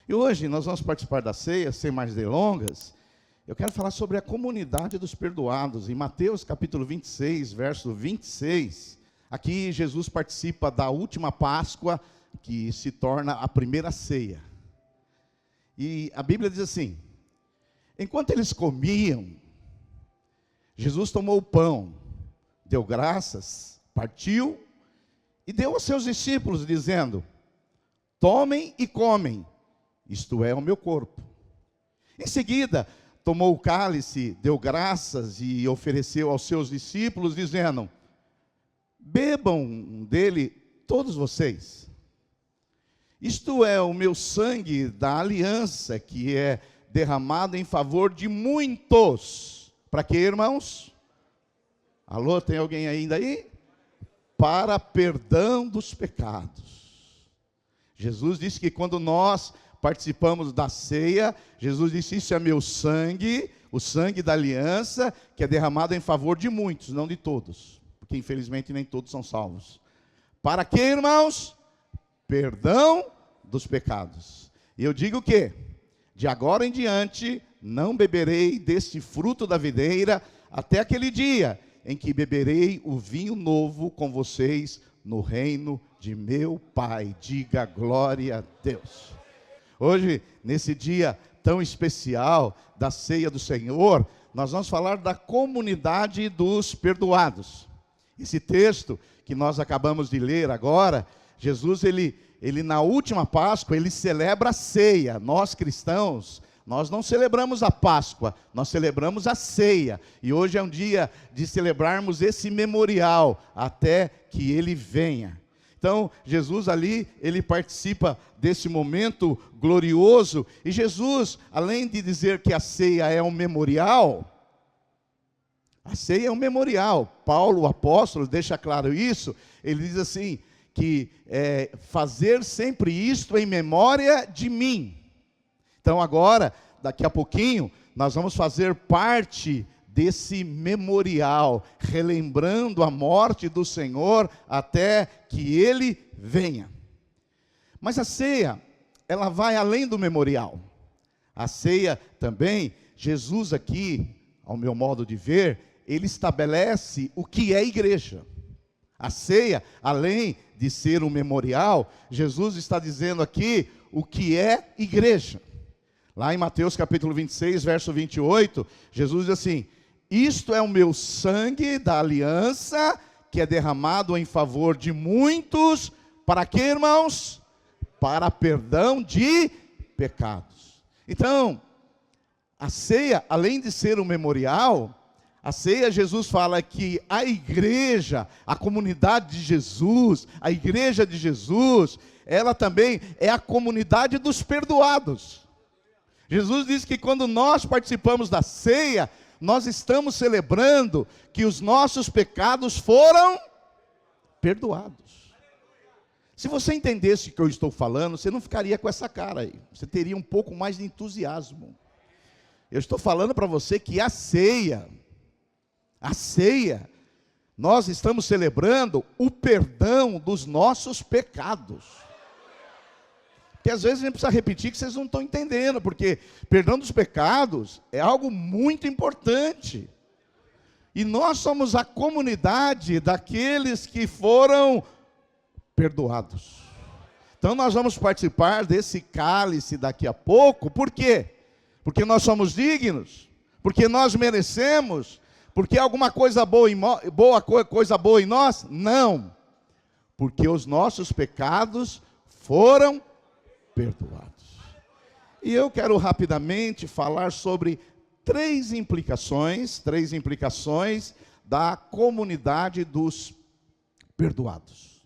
E hoje nós vamos participar da ceia, sem mais delongas. Eu quero falar sobre a comunidade dos perdoados. Em Mateus capítulo 26, verso 26, aqui Jesus participa da última Páscoa, que se torna a primeira ceia. E a Bíblia diz assim: enquanto eles comiam, Jesus tomou o pão, deu graças, partiu e deu aos seus discípulos, dizendo: tomem e comem, isto é o meu corpo. Em seguida, tomou o cálice, deu graças e ofereceu aos seus discípulos, dizendo: bebam dele todos vocês. Isto é o meu sangue da aliança, que é derramado em favor de muitos. Para quê, irmãos? Alô, tem alguém ainda aí? Para perdão dos pecados. Jesus disse que quando nós participamos da ceia, Jesus disse: isso é meu sangue, o sangue da aliança, que é derramado em favor de muitos, não de todos, porque infelizmente nem todos são salvos. Para quê, irmãos? Perdão dos pecados. E eu digo que, de agora em diante, não beberei deste fruto da videira, até aquele dia em que beberei o vinho novo com vocês no reino de meu Pai. Diga glória a Deus. Hoje, nesse dia tão especial da ceia do Senhor, nós vamos falar da comunidade dos perdoados. Esse texto que nós acabamos de ler agora, Jesus, ele na última Páscoa, ele celebra a ceia. Nós cristãos, nós não celebramos a Páscoa, nós celebramos a ceia. E hoje é um dia de celebrarmos esse memorial, até que ele venha. Então, Jesus ali, ele participa desse momento glorioso. E Jesus, além de dizer que a ceia é um memorial, a ceia é um memorial. Paulo, o apóstolo, deixa claro isso. Ele diz assim, que fazer sempre isto em memória de mim. Então agora, daqui a pouquinho, nós vamos fazer parte desse memorial, relembrando a morte do Senhor até que Ele venha. Mas a ceia, ela vai além do memorial. A ceia também, Jesus aqui, ao meu modo de ver, Ele estabelece o que é igreja. A ceia, além de ser um memorial, Jesus está dizendo aqui o que é igreja. Lá em Mateus capítulo 26, verso 28, Jesus diz assim: isto é o meu sangue da aliança, que é derramado em favor de muitos, para quê, irmãos? Para perdão de pecados. Então, a ceia, além de ser um memorial, a ceia, Jesus fala que a igreja, a comunidade de Jesus, a igreja de Jesus, ela também é a comunidade dos perdoados. Jesus diz que quando nós participamos da ceia, nós estamos celebrando que os nossos pecados foram perdoados. Se você entendesse o que eu estou falando, você não ficaria com essa cara aí. Você teria um pouco mais de entusiasmo. Eu estou falando para você que a ceia, nós estamos celebrando o perdão dos nossos pecados. Porque às vezes a gente precisa repetir que vocês não estão entendendo, porque perdão dos pecados é algo muito importante. E nós somos a comunidade daqueles que foram perdoados. Então nós vamos participar desse cálice daqui a pouco. Por quê? Porque nós somos dignos, porque nós merecemos, porque alguma coisa coisa boa em nós? Não. Porque os nossos pecados foram perdoados. E eu quero rapidamente falar sobre três implicações da comunidade dos perdoados.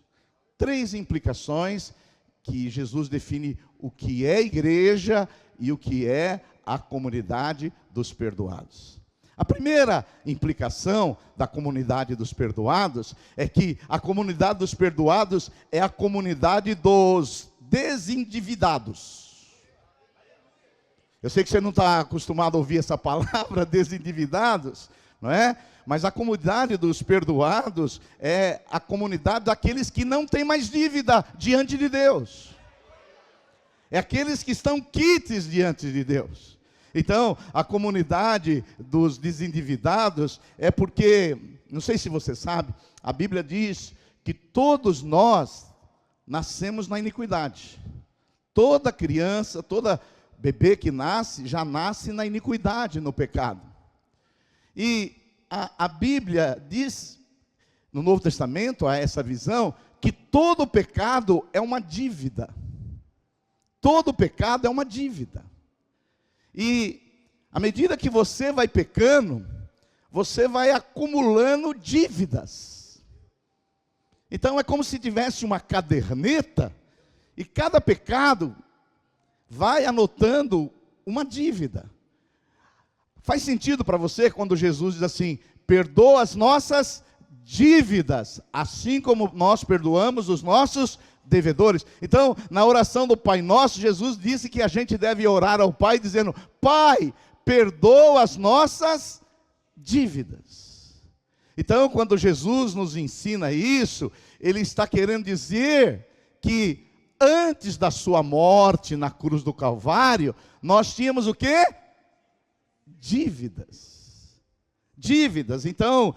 Três implicações que Jesus define o que é igreja e o que é a comunidade dos perdoados. A primeira implicação da comunidade dos perdoados é que a comunidade dos perdoados é a comunidade dos desendividados. Eu sei que você não está acostumado a ouvir essa palavra, desendividados, não é? Mas a comunidade dos perdoados é a comunidade daqueles que não têm mais dívida diante de Deus. É aqueles que estão quites diante de Deus. Então, a comunidade dos desendividados é porque, não sei se você sabe, a Bíblia diz que todos nós nascemos na iniquidade. Toda criança, toda bebê que nasce, já nasce na iniquidade, no pecado. E a Bíblia diz, no Novo Testamento, há essa visão, que todo pecado é uma dívida. Todo pecado é uma dívida. E à medida que você vai pecando, você vai acumulando dívidas. Então é como se tivesse uma caderneta, e cada pecado vai anotando uma dívida. Faz sentido para você quando Jesus diz assim: perdoa as nossas dívidas, assim como nós perdoamos os nossos devedores. Então, na oração do Pai Nosso, Jesus disse que a gente deve orar ao Pai dizendo: Pai, perdoa as nossas dívidas. Então, quando Jesus nos ensina isso, Ele está querendo dizer que antes da sua morte na cruz do Calvário, nós tínhamos o quê? Dívidas. Dívidas. Então,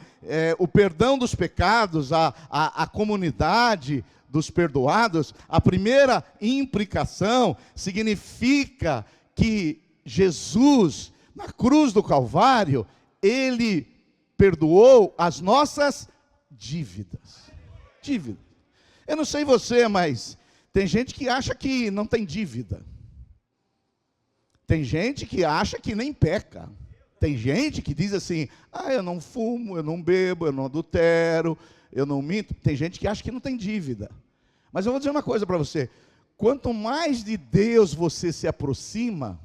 o perdão dos pecados, a comunidade dos perdoados, a primeira implicação significa que Jesus, na cruz do Calvário, Ele perdoou as nossas dívidas. Dívidas. Eu não sei você, mas tem gente que acha que não tem dívida. Tem gente que acha que nem peca. Tem gente que diz assim: eu não fumo, eu não bebo, eu não adultero, eu não minto. Tem gente que acha que não tem dívida. Mas eu vou dizer uma coisa para você: quanto mais de Deus você se aproxima,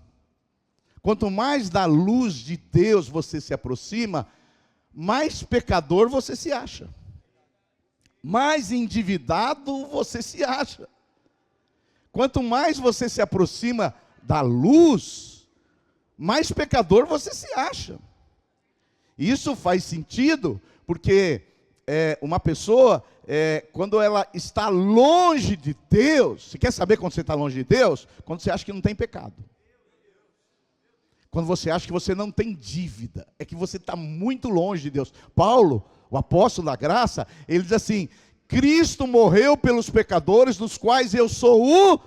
quanto mais da luz de Deus você se aproxima, mais pecador você se acha, mais endividado você se acha. Quanto mais você se aproxima da luz, mais pecador você se acha. Isso faz sentido, porque uma pessoa, quando ela está longe de Deus, você quer saber quando você está longe de Deus? Quando você acha que não tem pecado. Quando você acha que você não tem dívida, é que você está muito longe de Deus. Paulo, o apóstolo da graça, ele diz assim: Cristo morreu pelos pecadores, dos quais eu sou o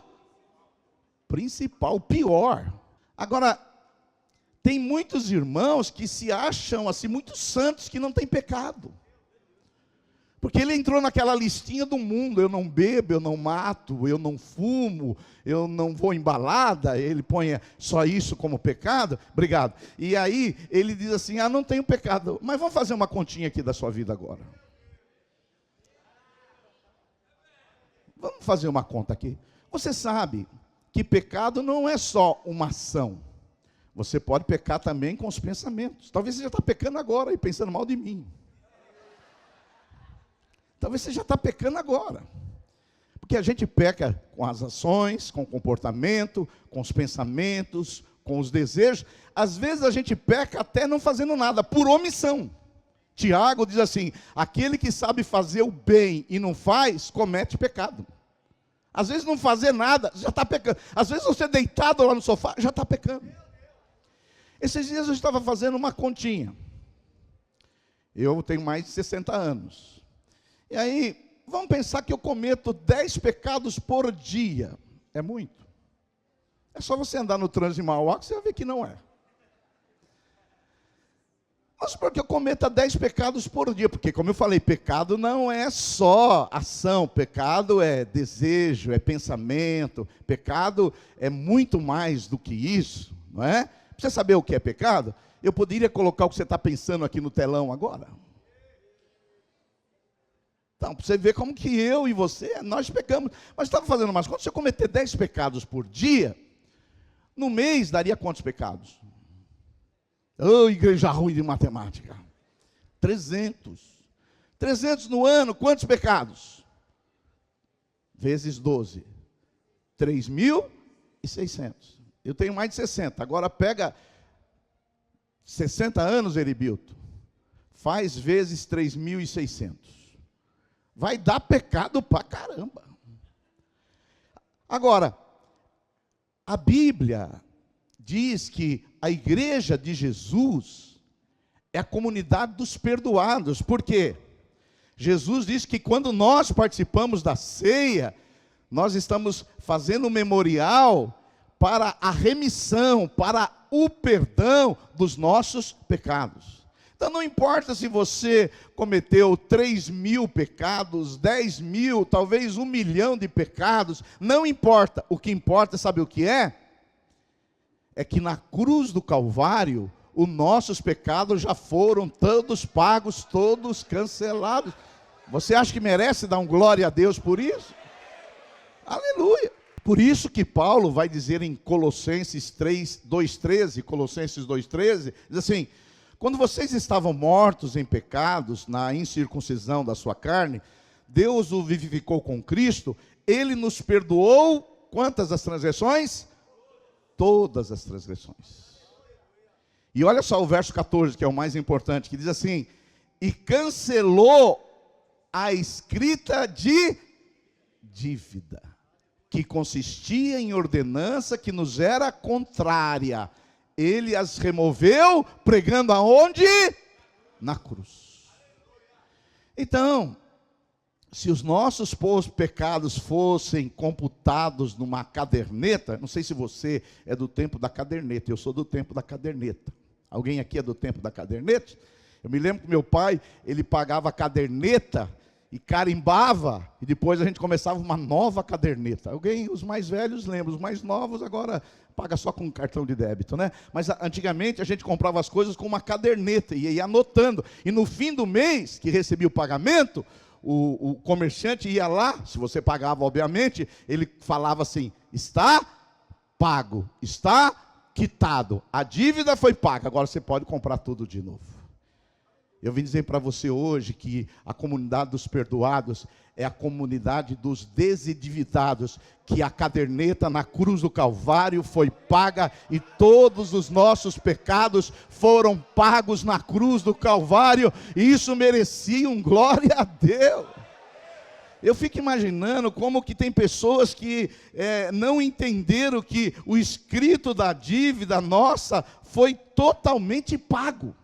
principal, o pior. Agora, tem muitos irmãos que se acham assim, muito santos, que não tem pecado. Porque ele entrou naquela listinha do mundo: eu não bebo, eu não mato, eu não fumo, eu não vou em balada. Ele põe só isso como pecado. Obrigado. E aí ele diz assim: não tenho pecado. Mas vamos fazer uma continha aqui da sua vida agora. Vamos fazer uma conta aqui. Você sabe que pecado não é só uma ação. Você pode pecar também com os pensamentos. Talvez você já está pecando agora e pensando mal de mim. Talvez você já está pecando agora. Porque a gente peca com as ações, com o comportamento, com os pensamentos, com os desejos. Às vezes a gente peca até não fazendo nada, por omissão. Tiago diz assim: aquele que sabe fazer o bem e não faz, comete pecado. Às vezes não fazer nada, já está pecando. Às vezes você deitado lá no sofá, já está pecando. Esses dias eu estava fazendo uma continha. Eu tenho mais de 60 anos. E aí, vamos pensar que eu cometo 10 pecados por dia. É muito? É só você andar no trânsito em Mauá que você vai ver que não é. Mas porque eu cometa 10 pecados por dia? Porque, como eu falei, pecado não é só ação. Pecado é desejo, é pensamento. Pecado é muito mais do que isso, não é? Para você saber o que é pecado, eu poderia colocar o que você está pensando aqui no telão agora. Então, para você ver como que eu e você, nós pecamos. Mas estava fazendo umas contas: se eu cometer 10 pecados por dia, no mês daria quantos pecados? Igreja ruim de matemática. 300. 300 no ano, quantos pecados? Vezes 12. 3.600. Eu tenho mais de 60. Agora pega 60 anos, Heribilto. Faz vezes 3.600. Vai dar pecado pra caramba. Agora, A Bíblia diz que a igreja de Jesus é a comunidade dos perdoados. Por quê? Jesus diz que quando nós participamos da ceia, nós estamos fazendo um memorial para a remissão, para o perdão dos nossos pecados. Então não importa se você cometeu 3.000 pecados, 10.000, talvez 1 milhão de pecados, não importa. O que importa, sabe o que é? É que na cruz do Calvário, os nossos pecados já foram todos pagos, todos cancelados. Você acha que merece dar um glória a Deus por isso? Aleluia! Por isso que Paulo vai dizer em Colossenses 2,13, Colossenses 2,13, diz assim: quando vocês estavam mortos em pecados, na incircuncisão da sua carne, Deus o vivificou com Cristo, Ele nos perdoou, quantas as transgressões? Todas as transgressões. E olha só o verso 14, que é o mais importante, que diz assim: e cancelou a escrita de dívida, que consistia em ordenança que nos era contrária. Ele as removeu, pregando aonde? Na cruz. Então, se os nossos pecados fossem computados numa caderneta, não sei se você é do tempo da caderneta, eu sou do tempo da caderneta. Alguém aqui é do tempo da caderneta? Eu me lembro que meu pai, ele pagava a caderneta e carimbava, e depois a gente começava uma nova caderneta. Alguém, os mais velhos lembram, os mais novos agora paga só com cartão de débito, né? Mas antigamente a gente comprava as coisas com uma caderneta e ia anotando. E no fim do mês, que recebia o pagamento, o comerciante ia lá, se você pagava obviamente, ele falava assim: está pago, está quitado, a dívida foi paga, agora você pode comprar tudo de novo. Eu vim dizer para você hoje que a comunidade dos perdoados é a comunidade dos desendividados, que a caderneta na cruz do Calvário foi paga e todos os nossos pecados foram pagos na cruz do Calvário, e isso merecia um glória a Deus. Eu fico imaginando como que tem pessoas que não entenderam que o escrito da dívida nossa foi totalmente pago.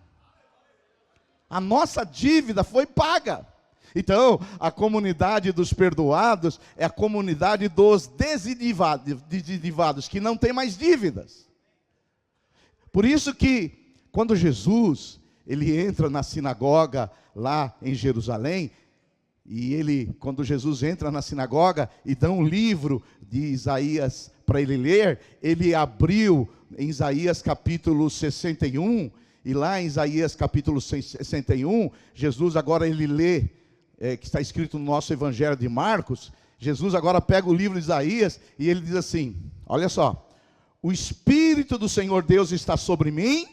A nossa dívida foi paga. Então, a comunidade dos perdoados é a comunidade dos desendividados, que não tem mais dívidas. Por isso que, quando Jesus, ele entra na sinagoga lá em Jerusalém, e quando Jesus entra na sinagoga e dá um livro de Isaías para ele ler, ele abriu em Isaías capítulo 61, e lá em Isaías capítulo 61, Jesus agora ele lê, que está escrito no nosso Evangelho de Marcos. Jesus agora pega o livro de Isaías e ele diz assim, olha só: o Espírito do Senhor Deus está sobre mim,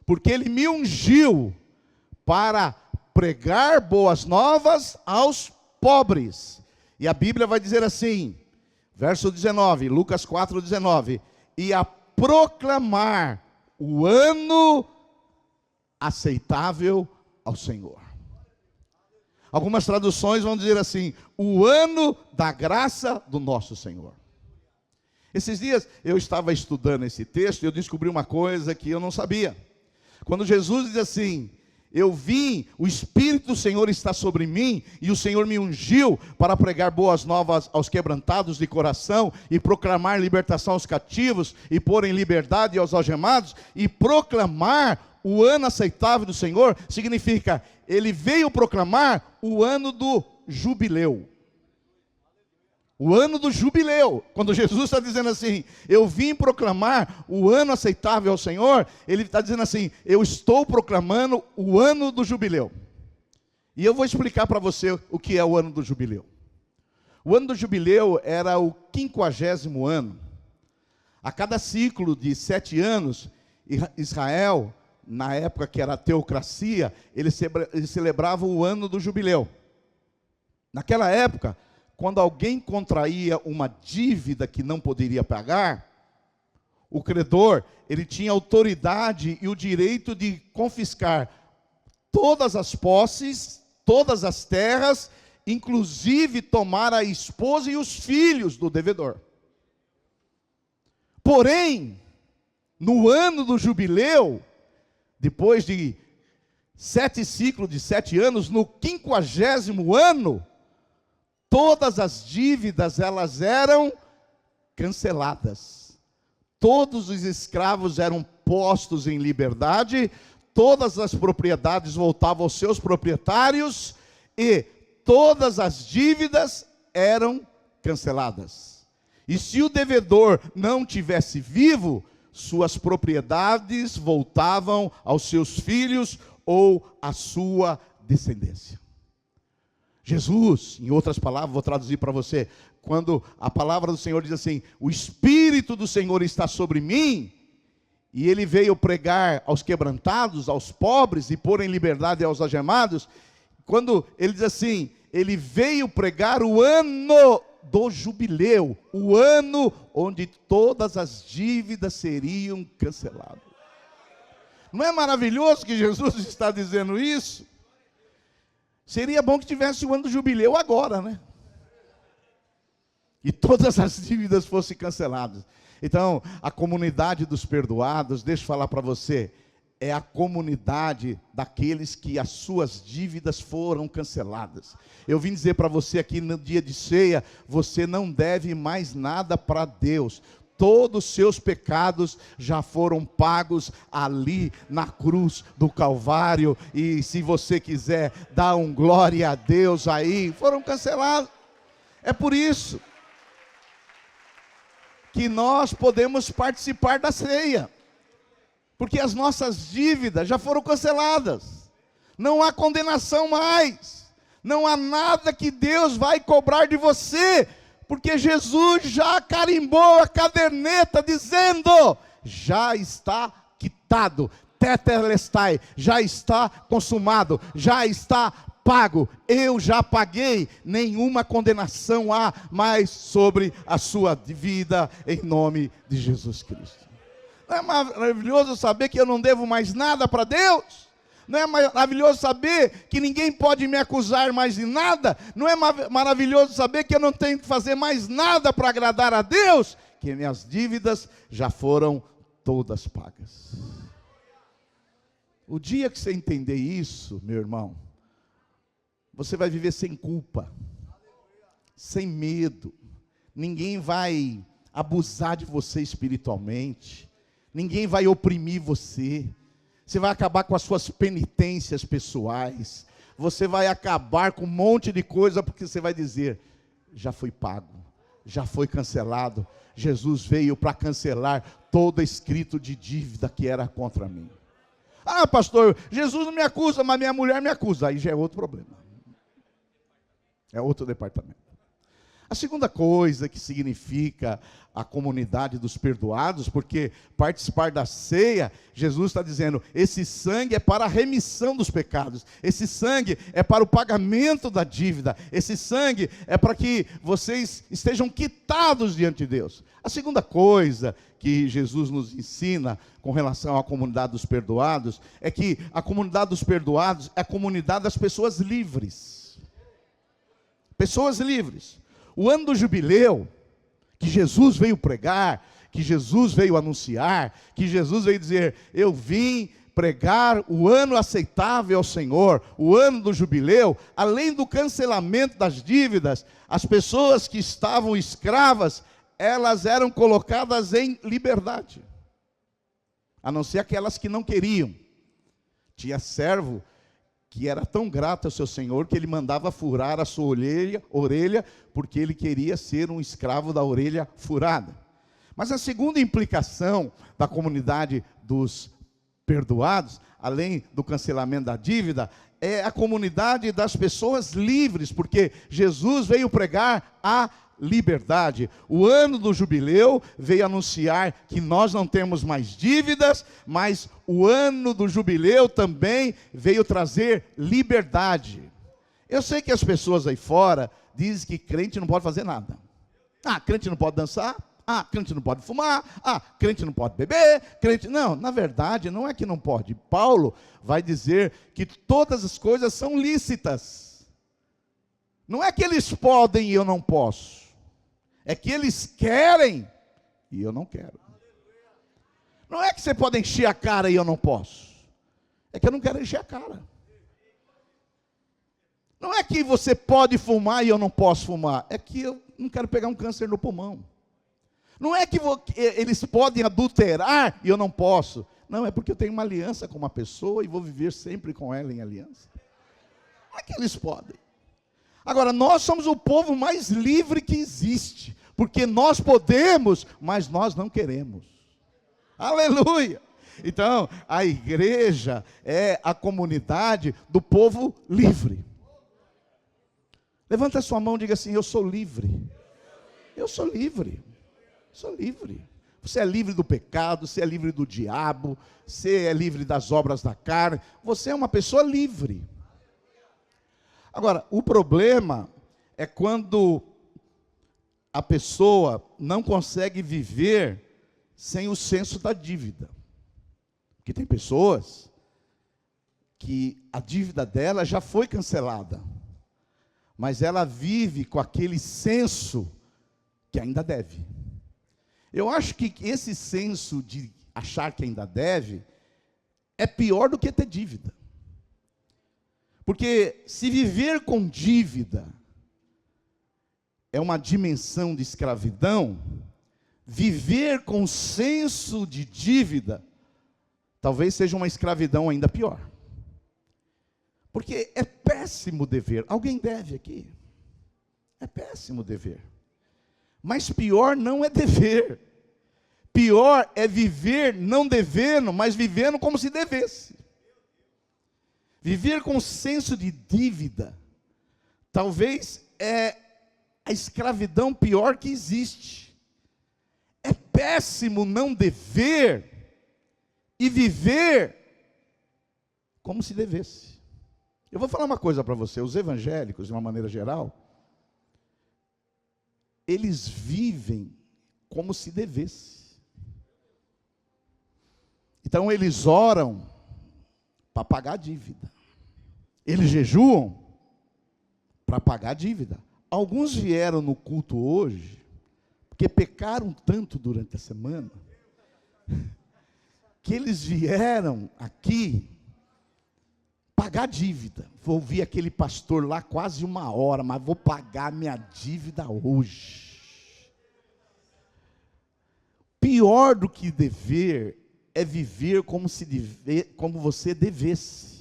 porque Ele me ungiu para pregar boas novas aos pobres. E a Bíblia vai dizer assim, verso 19, Lucas 4:19, e a proclamar o ano aceitável ao Senhor. Algumas traduções vão dizer assim, o ano da graça do nosso Senhor. Esses dias eu estava estudando esse texto e eu descobri uma coisa que eu não sabia. Quando Jesus diz assim, eu vim, o Espírito do Senhor está sobre mim, e o Senhor me ungiu para pregar boas novas aos quebrantados de coração, e proclamar libertação aos cativos, e pôr em liberdade aos algemados, e proclamar o ano aceitável do Senhor, significa, ele veio proclamar o ano do jubileu. O ano do jubileu. Quando Jesus está dizendo assim, eu vim proclamar o ano aceitável ao Senhor, ele está dizendo assim, eu estou proclamando o ano do jubileu. E eu vou explicar para você o que é o ano do jubileu. O ano do jubileu era o 50º ano. A cada ciclo de 7 anos, Israel, na época que era a teocracia, eles celebravam o ano do jubileu. Naquela época, quando alguém contraía uma dívida que não poderia pagar, o credor, ele tinha autoridade e o direito de confiscar todas as posses, todas as terras, inclusive tomar a esposa e os filhos do devedor. Porém, no ano do jubileu, depois de 7 ciclos de 7 anos, no 50º ano, todas as dívidas elas eram canceladas. Todos os escravos eram postos em liberdade, todas as propriedades voltavam aos seus proprietários e todas as dívidas eram canceladas. E se o devedor não tivesse vivo, suas propriedades voltavam aos seus filhos ou à sua descendência. Jesus, em outras palavras, vou traduzir para você, quando a palavra do Senhor diz assim: o Espírito do Senhor está sobre mim, e Ele veio pregar aos quebrantados, aos pobres, e pôr em liberdade aos algemados. Quando Ele diz assim, Ele veio pregar o ano do jubileu, o ano onde todas as dívidas seriam canceladas. Não é maravilhoso que Jesus está dizendo isso? Seria bom que tivesse o ano do jubileu agora, né? E todas as dívidas fossem canceladas. Então, a comunidade dos perdoados, deixa eu falar para você, é a comunidade daqueles que as suas dívidas foram canceladas. Eu vim dizer para você aqui no dia de ceia, você não deve mais nada para Deus. Todos os seus pecados já foram pagos ali na cruz do Calvário. E se você quiser dar um glória a Deus aí, foram cancelados. É por isso que nós podemos participar da ceia, porque as nossas dívidas já foram canceladas. Não há condenação mais. Não há nada que Deus vai cobrar de você, porque Jesus já carimbou a caderneta dizendo: já está quitado, tetelestai, já está consumado, já está pago, eu já paguei, nenhuma condenação há mais sobre a sua vida, em nome de Jesus Cristo. Não é maravilhoso saber que eu não devo mais nada para Deus? Não é maravilhoso saber que ninguém pode me acusar mais de nada? Não é maravilhoso saber que eu não tenho que fazer mais nada para agradar a Deus? Que minhas dívidas já foram todas pagas. O dia que você entender isso, meu irmão, você vai viver sem culpa, sem medo. Ninguém vai abusar de você espiritualmente. Ninguém vai oprimir você. Você vai acabar com as suas penitências pessoais. Você vai acabar com um monte de coisa, porque você vai dizer: já foi pago, já foi cancelado. Jesus veio para cancelar todo escrito de dívida que era contra mim. Ah, pastor, Jesus não me acusa, mas minha mulher me acusa. Aí já é outro problema. É outro departamento. A segunda coisa que significa a comunidade dos perdoados, porque participar da ceia, Jesus está dizendo, esse sangue é para a remissão dos pecados, esse sangue é para o pagamento da dívida, esse sangue é para que vocês estejam quitados diante de Deus. A segunda coisa que Jesus nos ensina com relação à comunidade dos perdoados, é que a comunidade dos perdoados é a comunidade das pessoas livres. Pessoas livres. O ano do jubileu, que Jesus veio pregar, que Jesus veio anunciar, que Jesus veio dizer, eu vim pregar o ano aceitável ao Senhor, o ano do jubileu, além do cancelamento das dívidas, as pessoas que estavam escravas, elas eram colocadas em liberdade, a não ser aquelas que não queriam. Tinha servo que era tão grato ao seu senhor, que ele mandava furar a sua orelha, porque ele queria ser um escravo da orelha furada. Mas a segunda implicação da comunidade dos perdoados, além do cancelamento da dívida, é a comunidade das pessoas livres, porque Jesus veio pregar a liberdade. O ano do jubileu veio anunciar que nós não temos mais dívidas, mas o ano do jubileu também veio trazer liberdade. Eu sei que as pessoas aí fora dizem que crente não pode fazer nada. Ah, crente não pode dançar. Ah, crente não pode fumar. Ah, crente não pode beber. Crente... Não, na verdade, não é que não pode. Paulo vai dizer que todas as coisas são lícitas. Não é que eles podem e eu não posso. É que eles querem e eu não quero. Não é que você pode encher a cara e eu não posso. É que eu não quero encher a cara. Não é que você pode fumar e eu não posso fumar. É que eu não quero pegar um câncer no pulmão. Não é que eles podem adulterar e eu não posso. Não, é porque eu tenho uma aliança com uma pessoa e vou viver sempre com ela em aliança. Não é que eles podem. Agora, nós somos o povo mais livre que existe. Porque nós podemos, mas nós não queremos. Aleluia! Então, a igreja é a comunidade do povo livre. Levanta a sua mão e diga assim: eu sou livre. Eu sou livre. Sou livre. Você é livre do pecado, você é livre do diabo, você é livre das obras da carne. Você é uma pessoa livre. Agora, o problema é quando a pessoa não consegue viver sem o senso da dívida. Porque tem pessoas que a dívida dela já foi cancelada, mas ela vive com aquele senso que ainda deve. Eu acho que esse senso de achar que ainda deve é pior do que ter dívida. Porque se viver com dívida é uma dimensão de escravidão, viver com senso de dívida talvez seja uma escravidão ainda pior. Porque é péssimo dever. Alguém deve aqui? É péssimo dever. Mas pior não é dever. Pior é viver não devendo, mas vivendo como se devesse. Viver com senso de dívida, talvez é a escravidão pior que existe. É péssimo não dever e viver como se devesse. Eu vou falar uma coisa para você: os evangélicos, de uma maneira geral, eles vivem como se devesse. Então eles oram para pagar a dívida. Eles jejuam para pagar a dívida. Alguns vieram no culto hoje, porque pecaram tanto durante a semana, que eles vieram aqui pagar a dívida. Vou ouvir aquele pastor lá quase 1 hora, mas vou pagar minha dívida hoje. Pior do que dever é viver como você devesse.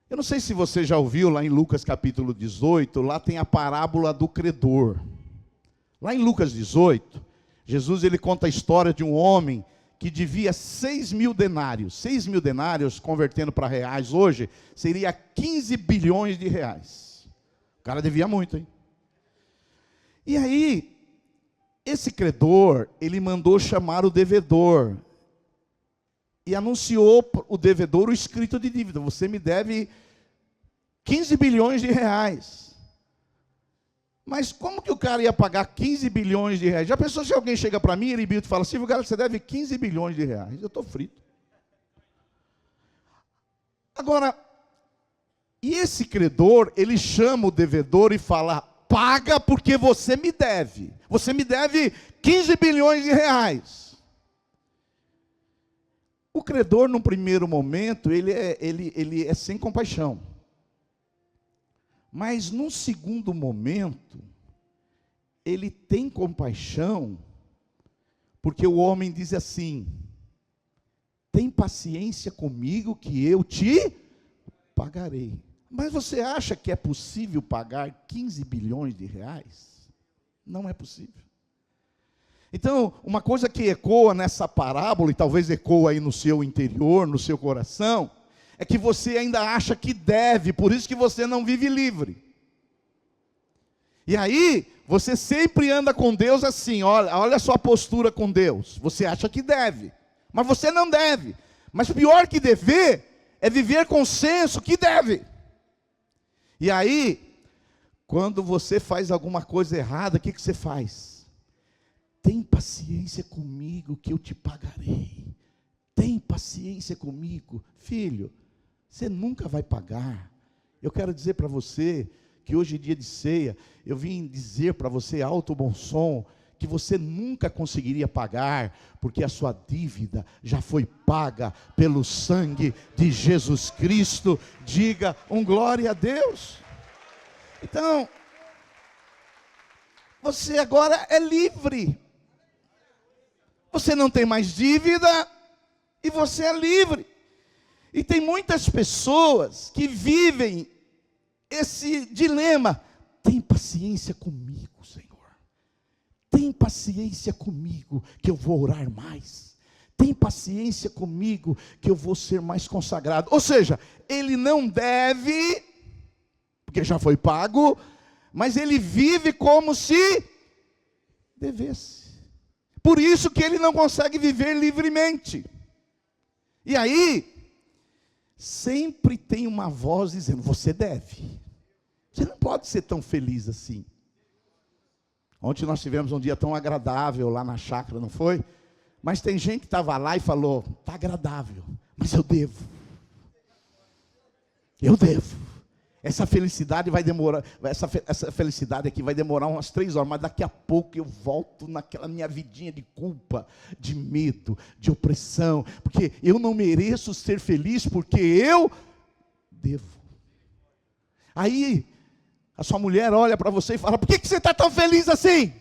Eu não sei se você já ouviu lá em Lucas capítulo 18, lá tem a parábola do credor. Lá em Lucas 18, Jesus ele conta a história de um homem que devia 6.000 denários. 6.000 denários, convertendo para reais hoje, seria 15 bilhões de reais. O cara devia muito, hein? E aí, esse credor, ele mandou chamar o devedor. E anunciou o devedor o escrito de dívida: você me deve 15 bilhões de reais. Mas como que o cara ia pagar 15 bilhões de reais? Já pensou se alguém chega para mim, Heribilto, e fala assim: cara, você deve 15 bilhões de reais. Eu estou frito. Agora, e esse credor, ele chama o devedor e fala: paga porque você me deve. Você me deve 15 bilhões de reais. O credor, num primeiro momento, ele é sem compaixão. Mas, num segundo momento, ele tem compaixão, porque o homem diz assim: tem paciência comigo que eu te pagarei. Mas você acha que é possível pagar 15 bilhões de reais? Não é possível. Então, uma coisa que ecoa nessa parábola, e talvez ecoa aí no seu interior, no seu coração, é que você ainda acha que deve, por isso que você não vive livre. E aí, você sempre anda com Deus assim: olha a sua postura com Deus. Você acha que deve, mas você não deve. Mas pior que dever, é viver com senso que deve. E aí, quando você faz alguma coisa errada, o que você faz? Tem paciência comigo que eu te pagarei. Tem paciência comigo. Filho, você nunca vai pagar. Eu quero dizer para você que hoje é dia de ceia. Eu vim dizer para você, alto bom som, que você nunca conseguiria pagar, porque a sua dívida já foi paga pelo sangue de Jesus Cristo. Diga glória a Deus. Então, você agora é livre. Você não tem mais dívida e você é livre. E tem muitas pessoas que vivem esse dilema. Tem paciência comigo, Senhor. Tem paciência comigo que eu vou orar mais. Tem paciência comigo que eu vou ser mais consagrado. Ou seja, ele não deve, porque já foi pago, mas ele vive como se devesse. Por isso que ele não consegue viver livremente. E aí, sempre tem uma voz dizendo, você deve. Você não pode ser tão feliz assim. Ontem nós tivemos um dia tão agradável lá na chácara, não foi? Mas tem gente que estava lá e falou, está agradável, mas eu devo. Eu devo. Essa felicidade vai demorar, essa felicidade aqui vai demorar umas 3 horas, mas daqui a pouco eu volto naquela minha vidinha de culpa, de medo, de opressão, porque eu não mereço ser feliz, porque eu devo. Aí, a sua mulher olha para você e fala, por que você está tão feliz assim?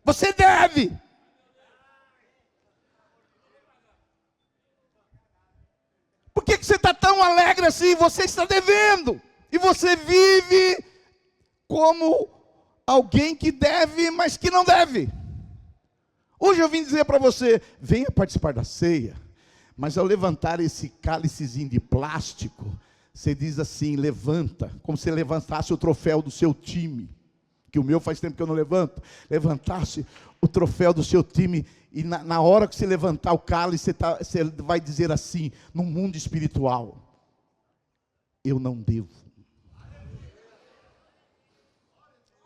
Você deve. Por que você está tão alegre assim? Você está devendo. E você vive como alguém que deve, mas que não deve. Hoje eu vim dizer para você, venha participar da ceia, mas ao levantar esse cálicezinho de plástico, você diz assim, levanta, como se levantasse o troféu do seu time, que o meu faz tempo que eu não levanto, levantasse o troféu do seu time, e na hora que você levantar o cálice, você vai dizer assim, no mundo espiritual, eu não devo.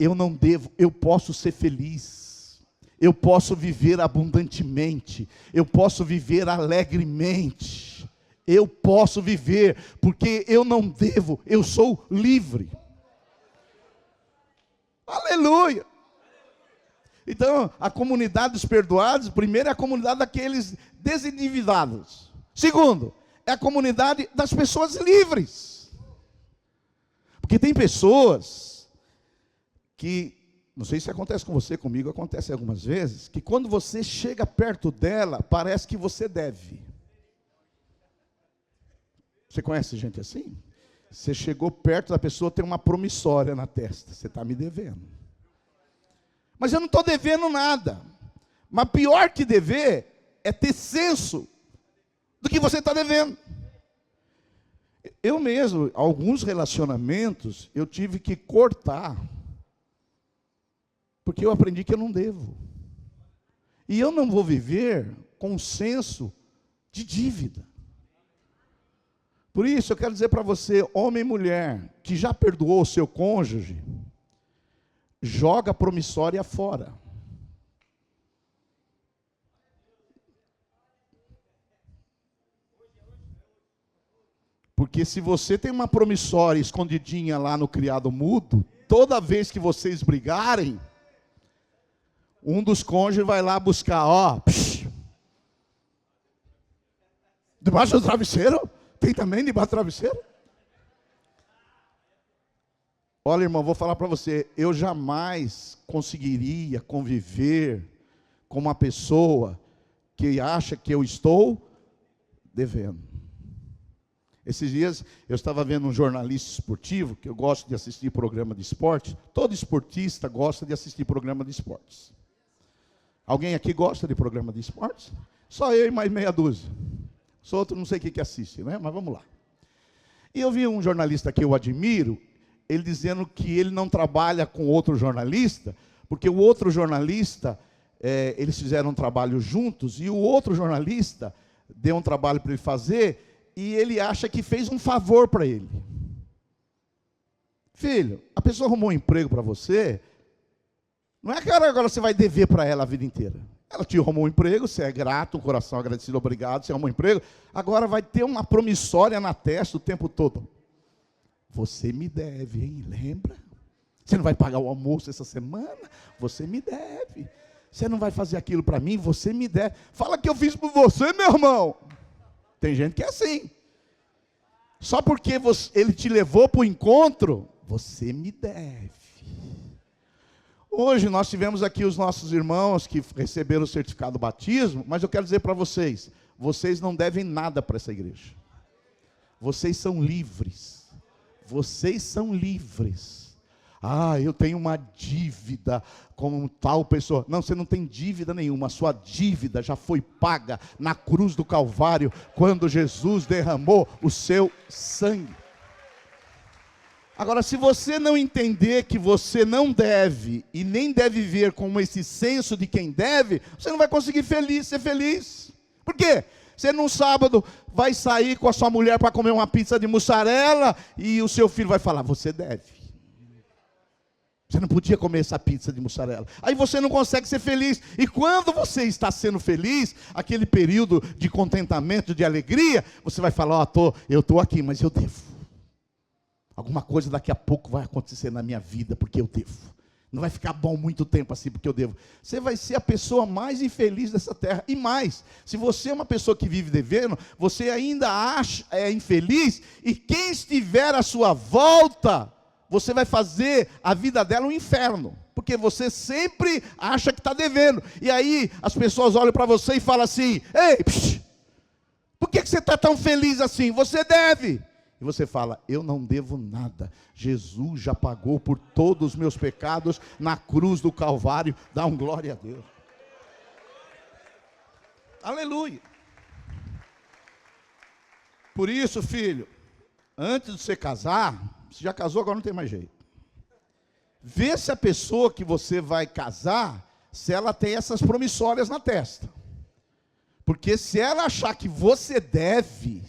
Eu não devo, eu posso ser feliz, eu posso viver abundantemente, eu posso viver alegremente, eu posso viver, porque eu não devo, eu sou livre. Aleluia! Então, a comunidade dos perdoados, primeiro é a comunidade daqueles desendividados. Segundo, é a comunidade das pessoas livres. Porque tem pessoas que, não sei se acontece com você, comigo acontece algumas vezes, que quando você chega perto dela, parece que você deve. Você conhece gente assim? Você chegou perto da pessoa, tem uma promissória na testa, você está me devendo. Mas eu não estou devendo nada. Mas pior que dever, é ter senso do que você está devendo. Eu mesmo, alguns relacionamentos, eu tive que cortar, porque eu aprendi que eu não devo. E eu não vou viver com um senso de dívida. Por isso, eu quero dizer para você, homem e mulher, que já perdoou o seu cônjuge, joga a promissória fora. Porque se você tem uma promissória escondidinha lá no criado mudo, toda vez que vocês brigarem, um dos cônjuges vai lá buscar, debaixo do travesseiro? Tem também debaixo do travesseiro? Olha, irmão, vou falar para você, eu jamais conseguiria conviver com uma pessoa que acha que eu estou devendo. Esses dias eu estava vendo um jornalista esportivo, que eu gosto de assistir programa de esporte. Todo esportista gosta de assistir programa de esportes. Alguém aqui gosta de programa de esportes? Só eu e mais meia dúzia. Sou outro, não sei o que assiste, né? Mas vamos lá. E eu vi um jornalista que eu admiro, ele dizendo que ele não trabalha com outro jornalista, porque o outro jornalista, eles fizeram um trabalho juntos, e o outro jornalista deu um trabalho para ele fazer, e ele acha que fez um favor para ele. Filho, a pessoa arrumou um emprego para você, não é que agora você vai dever para ela a vida inteira. Ela te arrumou um emprego, você é grato, um coração agradecido, obrigado, você arrumou um emprego, agora vai ter uma promissória na testa o tempo todo. Você me deve, hein? Lembra? Você não vai pagar o almoço essa semana? Você me deve. Você não vai fazer aquilo para mim? Você me deve. Fala que eu fiz por você, meu irmão. Tem gente que é assim. Só porque ele te levou para o encontro, você me deve. Hoje nós tivemos aqui os nossos irmãos que receberam o certificado do batismo, mas eu quero dizer para vocês, vocês não devem nada para essa igreja. Vocês são livres. Vocês são livres. Ah, eu tenho uma dívida com tal pessoa. Não, você não tem dívida nenhuma. A sua dívida já foi paga na cruz do Calvário, quando Jesus derramou o seu sangue. Agora, se você não entender que você não deve, e nem deve viver com esse senso de quem deve, você não vai conseguir ser feliz. Por quê? Você num sábado vai sair com a sua mulher para comer uma pizza de mussarela, e o seu filho vai falar, você deve. Você não podia comer essa pizza de mussarela. Aí você não consegue ser feliz. E quando você está sendo feliz, aquele período de contentamento, de alegria, você vai falar, eu estou aqui, mas eu devo. Alguma coisa daqui a pouco vai acontecer na minha vida, porque eu devo. Não vai ficar bom muito tempo assim, porque eu devo. Você vai ser a pessoa mais infeliz dessa terra. E mais, se você é uma pessoa que vive devendo, você ainda é infeliz, e quem estiver à sua volta, você vai fazer a vida dela um inferno, porque você sempre acha que está devendo. E aí as pessoas olham para você e falam assim, ei, por que você está tão feliz assim? Você deve. E você fala, eu não devo nada. Jesus já pagou por todos os meus pecados na cruz do Calvário. Dá um glória a Deus. Aleluia. Por isso, filho, antes de você casar, você já casou, agora não tem mais jeito. Vê se a pessoa que você vai casar, se ela tem essas promissórias na testa. Porque se ela achar que você deve,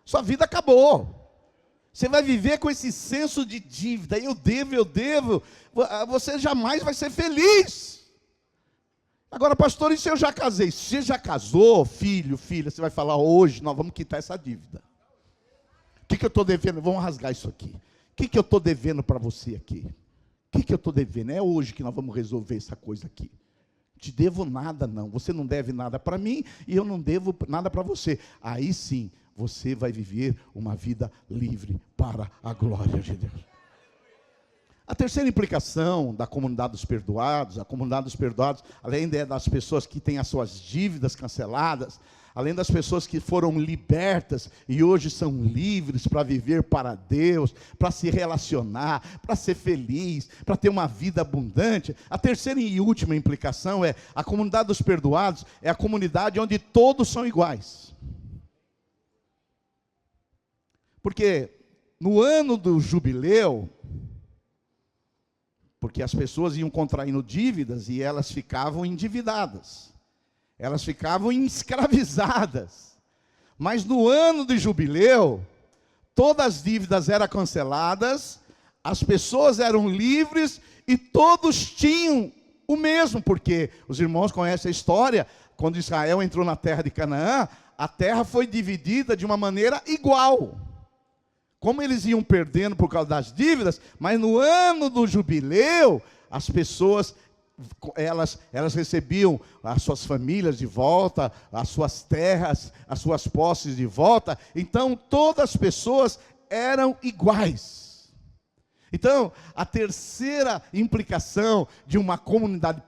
sua vida acabou. Você vai viver com esse senso de dívida, eu devo. Você jamais vai ser feliz. Agora, pastor, e se eu já casei? Se você já casou, filho, filha, você vai falar, hoje nós vamos quitar essa dívida. O que eu estou devendo? Vamos rasgar isso aqui. O que eu estou devendo para você aqui? O que eu estou devendo? É hoje que nós vamos resolver essa coisa aqui. Te devo nada não. Você não deve nada para mim e eu não devo nada para você. Aí sim, você vai viver uma vida livre para a glória de Deus. A terceira implicação da comunidade dos perdoados, a comunidade dos perdoados, além das pessoas que têm as suas dívidas canceladas, além das pessoas que foram libertas e hoje são livres para viver para Deus, para se relacionar, para ser feliz, para ter uma vida abundante, a terceira e última implicação é, a comunidade dos perdoados é a comunidade onde todos são iguais. Porque no ano do jubileu, porque as pessoas iam contraindo dívidas e elas ficavam endividadas. Elas ficavam escravizadas. Mas no ano de jubileu, todas as dívidas eram canceladas, as pessoas eram livres e todos tinham o mesmo, porque os irmãos conhecem a história, quando Israel entrou na terra de Canaã, a terra foi dividida de uma maneira igual. Como eles iam perdendo por causa das dívidas, mas no ano do jubileu, as pessoas, elas recebiam as suas famílias de volta, as suas terras, as suas posses de volta. Então, todas as pessoas eram iguais. Então, a terceira implicação de uma comunidade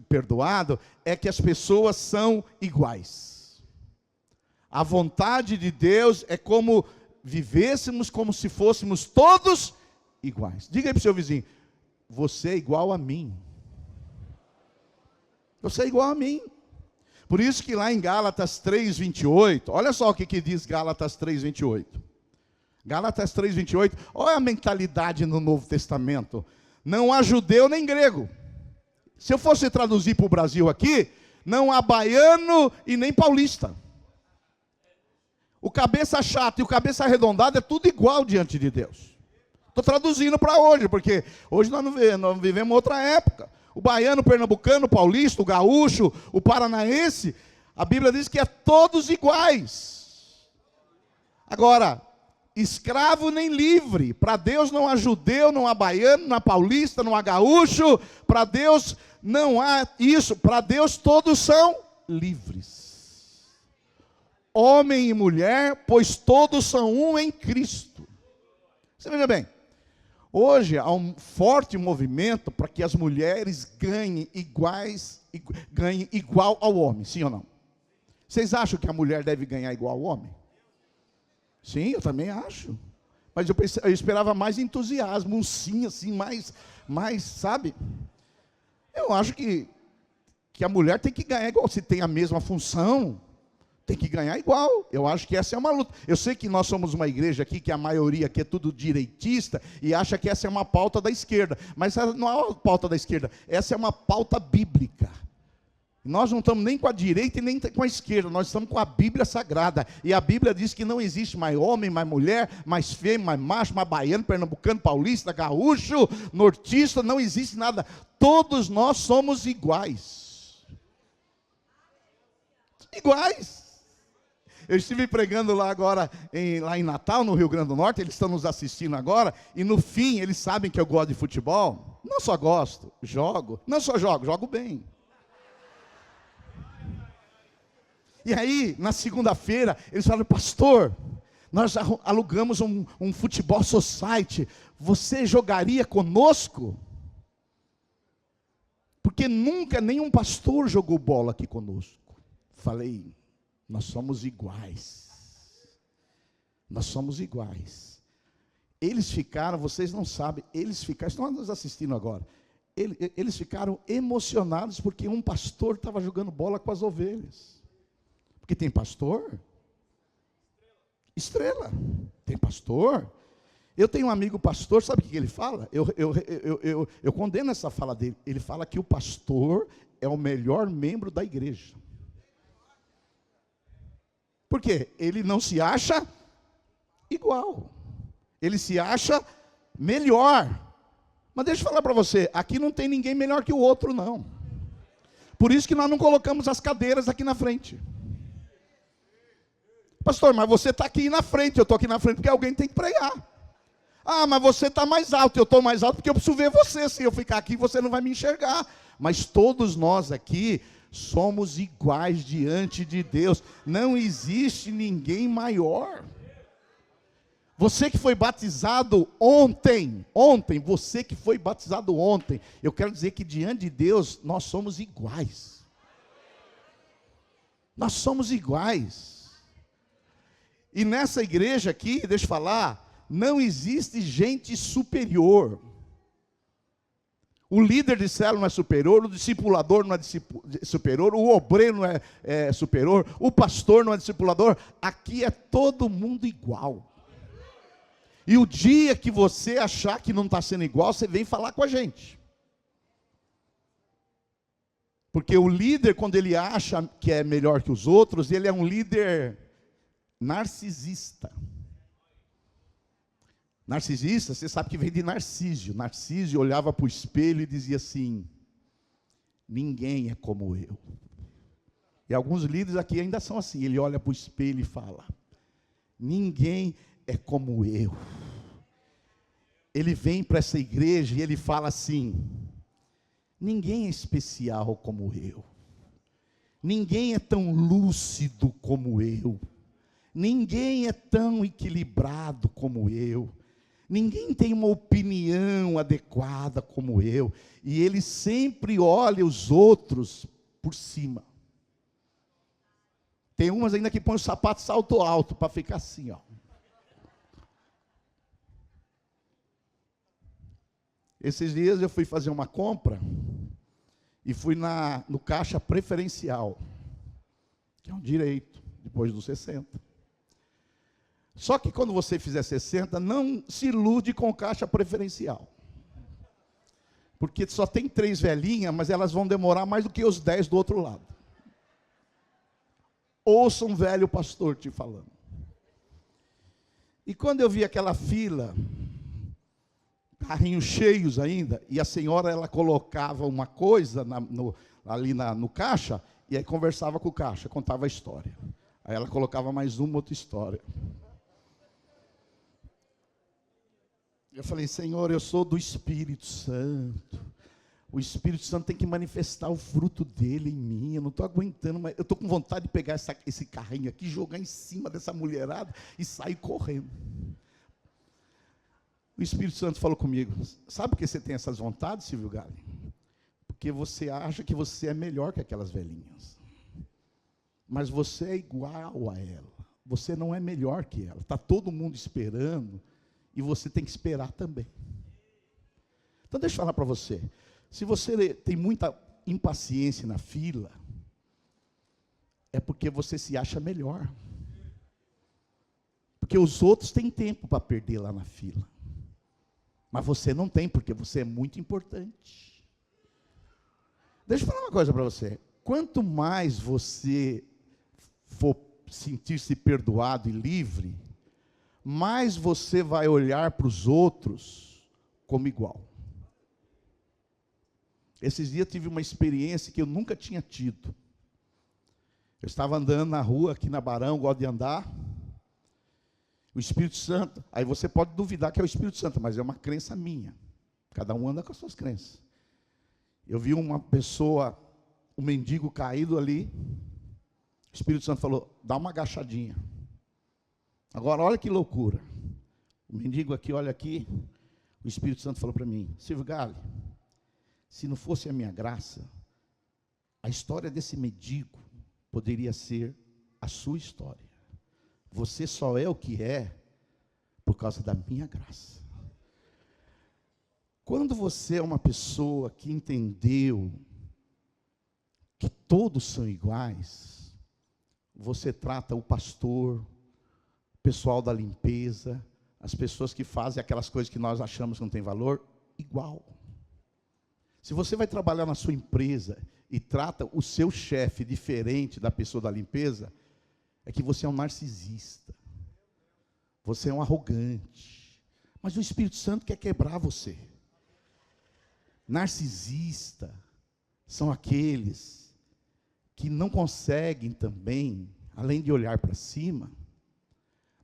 perdoada é que as pessoas são iguais. A vontade de Deus é como vivêssemos como se fôssemos todos iguais. Diga aí para o seu vizinho, você é igual a mim. Você é igual a mim. Por isso que lá em Gálatas 3:28, olha só o que diz Gálatas 3:28. Gálatas 3:28, olha a mentalidade no Novo Testamento. Não há judeu nem grego. Se eu fosse traduzir para o Brasil aqui, não há baiano e nem paulista. O cabeça chata e o cabeça arredondada é tudo igual diante de Deus. Estou traduzindo para hoje, porque hoje nós não vivemos outra época. O baiano, o pernambucano, o paulista, o gaúcho, o paranaense, a Bíblia diz que é todos iguais. Agora, escravo nem livre. Para Deus não há judeu, não há baiano, não há paulista, não há gaúcho. Para Deus não há isso. Para Deus todos são livres. Homem e mulher, pois todos são um em Cristo. Você veja bem, hoje há um forte movimento para que as mulheres ganhem igual ao homem, sim ou não? Vocês acham que a mulher deve ganhar igual ao homem? Sim, eu também acho. Mas eu esperava mais entusiasmo, um sim assim, mais, sabe? Eu acho que a mulher tem que ganhar igual, se tem a mesma função, tem que ganhar igual. Eu acho que essa é uma luta. Eu sei que nós somos uma igreja aqui, que a maioria aqui é tudo direitista, e acha que essa é uma pauta da esquerda. Mas essa não é uma pauta da esquerda, essa é uma pauta bíblica. Nós não estamos nem com a direita e nem com a esquerda, nós estamos com a Bíblia Sagrada. E a Bíblia diz que não existe mais homem, mais mulher, mais fêmea, mais macho, mais baiano, pernambucano, paulista, gaúcho, nortista, não existe nada. Todos nós somos iguais. Iguais. Eu estive pregando lá agora, lá em Natal, no Rio Grande do Norte, eles estão nos assistindo agora, e no fim eles sabem que eu gosto de futebol. Não só gosto, jogo. Não só jogo bem. E aí, na segunda-feira, eles falaram: pastor, nós alugamos um futebol society, você jogaria conosco? Porque nunca nenhum pastor jogou bola aqui conosco. Falei, nós somos iguais. Nós somos iguais. Eles ficaram, vocês não sabem, estão nos assistindo agora. Eles ficaram emocionados porque um pastor estava jogando bola com as ovelhas. Porque tem pastor? Estrela. Tem pastor? Eu tenho um amigo pastor, sabe o que ele fala? Eu condeno essa fala dele. Ele fala que o pastor é o melhor membro da igreja. Por quê? Ele não se acha igual. Ele se acha melhor. Mas deixa eu falar para você, aqui não tem ninguém melhor que o outro, não. Por isso que nós não colocamos as cadeiras aqui na frente. Pastor, mas você está aqui na frente, eu estou aqui na frente porque alguém tem que pregar. Ah, mas você está mais alto, eu estou mais alto porque eu preciso ver você. Se eu ficar aqui, você não vai me enxergar. Mas todos nós aqui somos iguais diante de Deus. Não existe ninguém maior. Você que foi batizado ontem, você que foi batizado ontem, eu quero dizer que diante de Deus nós somos iguais. Nós somos iguais. E nessa igreja aqui, deixa eu falar, não existe gente superior. O líder de célula não é superior, o discipulador não é superior, o obreiro não é superior, o pastor não é discipulador. Aqui é todo mundo igual. E o dia que você achar que não está sendo igual, você vem falar com a gente. Porque o líder, quando ele acha que é melhor que os outros, ele é um líder narcisista. Narcisista, você sabe que vem de Narcísio. Narcísio olhava para o espelho e dizia assim: ninguém é como eu. E alguns líderes aqui ainda são assim. Ele olha para o espelho e fala: ninguém é como eu. Ele vem para essa igreja e ele fala assim: ninguém é especial como eu. Ninguém é tão lúcido como eu. Ninguém é tão equilibrado como eu. Ninguém tem uma opinião adequada como eu. E ele sempre olha os outros por cima. Tem umas ainda que põem o sapato salto alto para ficar assim, ó. Esses dias eu fui fazer uma compra e fui no caixa preferencial, que é um direito, depois dos 60. Só que quando você fizer 60, não se ilude com caixa preferencial. Porque só tem 3 velhinhas, mas elas vão demorar mais do que os 10 do outro lado. Ouça um velho pastor te falando. E quando eu vi aquela fila, carrinhos cheios ainda, e a senhora ela colocava uma coisa ali no caixa, e aí conversava com o caixa, contava a história. Aí ela colocava mais uma outra história. Eu falei, Senhor, eu sou do Espírito Santo. O Espírito Santo tem que manifestar o fruto dele em mim. Eu não estou aguentando, mas eu estou com vontade de pegar esse carrinho aqui, jogar em cima dessa mulherada e sair correndo. O Espírito Santo falou comigo, sabe por que você tem essas vontades, Silvio Galli? Porque você acha que você é melhor que aquelas velhinhas. Mas você é igual a ela. Você não é melhor que ela. Está todo mundo esperando e você tem que esperar também. Então deixa eu falar para você. Se você tem muita impaciência na fila, é porque você se acha melhor. Porque os outros têm tempo para perder lá na fila. Mas você não tem, porque você é muito importante. Deixa eu falar uma coisa para você. Quanto mais você for sentir-se perdoado e livre, mais você vai olhar para os outros como igual. Esses dias eu tive uma experiência que eu nunca tinha tido. Eu estava andando na rua, aqui na Barão, gosto de andar. O Espírito Santo, aí você pode duvidar que é o Espírito Santo, mas é uma crença minha. Cada um anda com as suas crenças. Eu vi uma pessoa, um mendigo caído ali. O Espírito Santo falou, dá uma agachadinha. Agora, olha que loucura. O mendigo aqui, olha aqui. O Espírito Santo falou para mim, Silvio Galli, se não fosse a minha graça, a história desse mendigo poderia ser a sua história. Você só é o que é por causa da minha graça. Quando você é uma pessoa que entendeu que todos são iguais, você trata o pastor, o pessoal da limpeza, as pessoas que fazem aquelas coisas que nós achamos que não tem valor, igual. Se você vai trabalhar na sua empresa e trata o seu chefe diferente da pessoa da limpeza, é que você é um narcisista. Você é um arrogante. Mas o Espírito Santo quer quebrar você. Narcisista são aqueles que não conseguem também, além de olhar para cima,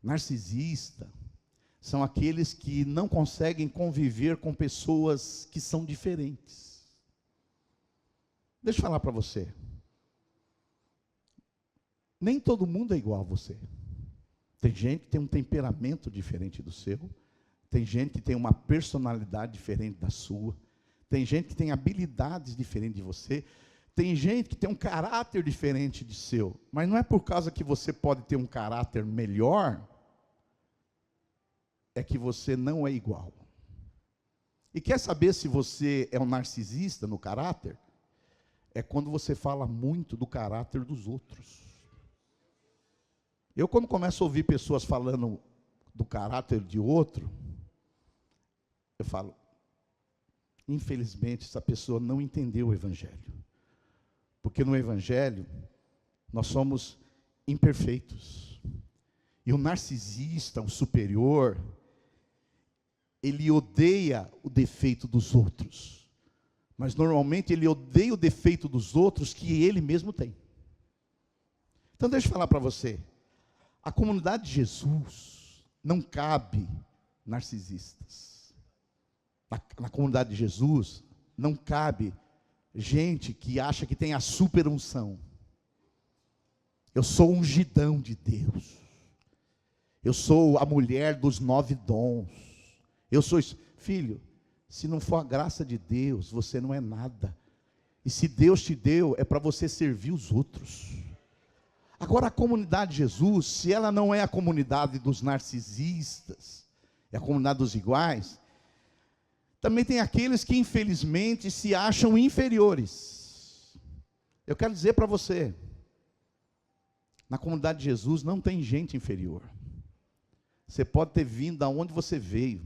narcisista são aqueles que não conseguem conviver com pessoas que são diferentes. Deixa eu falar para você. Nem todo mundo é igual a você. Tem gente que tem um temperamento diferente do seu. Tem gente que tem uma personalidade diferente da sua. Tem gente que tem habilidades diferentes de você. Tem gente que tem um caráter diferente de seu. Mas não é por causa que você pode ter um caráter melhor, é que você não é igual. E quer saber se você é um narcisista no caráter? É quando você fala muito do caráter dos outros. Eu, quando começo a ouvir pessoas falando do caráter de outro, eu falo, infelizmente, essa pessoa não entendeu o Evangelho. Porque no Evangelho, nós somos imperfeitos. E o narcisista, o superior, ele odeia o defeito dos outros. Mas, normalmente, ele odeia o defeito dos outros que ele mesmo tem. Então, deixa eu falar para você. A comunidade de Jesus não cabe narcisistas. Na comunidade de Jesus não cabe gente que acha que tem a super unção. Eu sou um ungidão de Deus. Eu sou a mulher dos 9 dons. Eu sou isso. Filho, se não for a graça de Deus, você não é nada. E se Deus te deu, é para você servir os outros. Agora, a comunidade de Jesus, se ela não é a comunidade dos narcisistas, é a comunidade dos iguais, também tem aqueles que, infelizmente, se acham inferiores. Eu quero dizer para você, na comunidade de Jesus não tem gente inferior. Você pode ter vindo de onde você veio.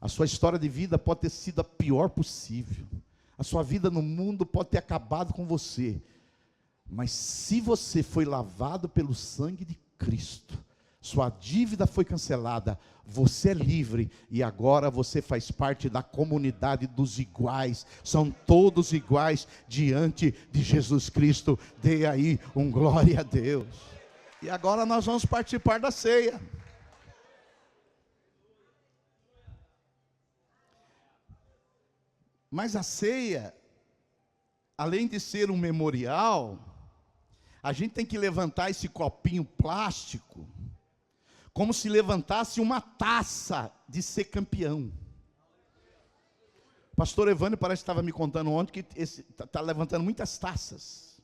A sua história de vida pode ter sido a pior possível. A sua vida no mundo pode ter acabado com você. Mas se você foi lavado pelo sangue de Cristo, sua dívida foi cancelada, você é livre e agora você faz parte da comunidade dos iguais. São todos iguais diante de Jesus Cristo. Dê aí um glória a Deus. E agora nós vamos participar da ceia. Mas a ceia, além de ser um memorial, a gente tem que levantar esse copinho plástico como se levantasse uma taça de ser campeão. O pastor Evânio parece que estava me contando ontem que está levantando muitas taças.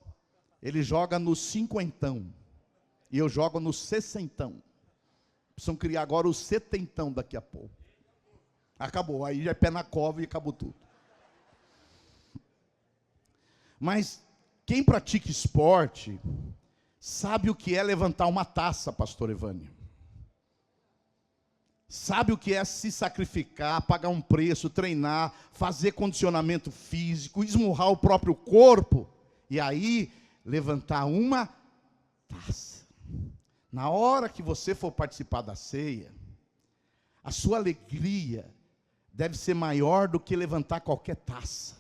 Ele joga no cinquentão e eu jogo no sessentão. Precisam criar agora o setentão daqui a pouco. Acabou, aí já é pé na cova e acabou tudo. Mas quem pratica esporte sabe o que é levantar uma taça, pastor Evânio. Sabe o que é se sacrificar, pagar um preço, treinar, fazer condicionamento físico, esmurrar o próprio corpo e aí levantar uma taça. Na hora que você for participar da ceia, a sua alegria deve ser maior do que levantar qualquer taça.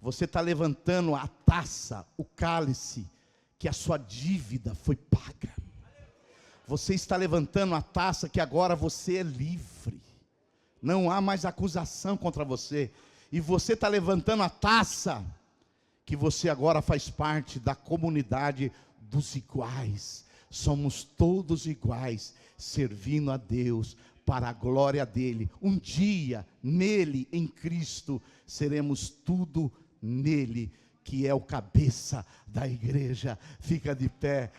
Você está levantando a taça, o cálice, que a sua dívida foi paga. Você está levantando a taça que agora você é livre. Não há mais acusação contra você. E você está levantando a taça que você agora faz parte da comunidade dos iguais. Somos todos iguais, servindo a Deus para a glória dele. Um dia, nele, em Cristo, seremos tudo nele, que é o cabeça da igreja. Fica de pé.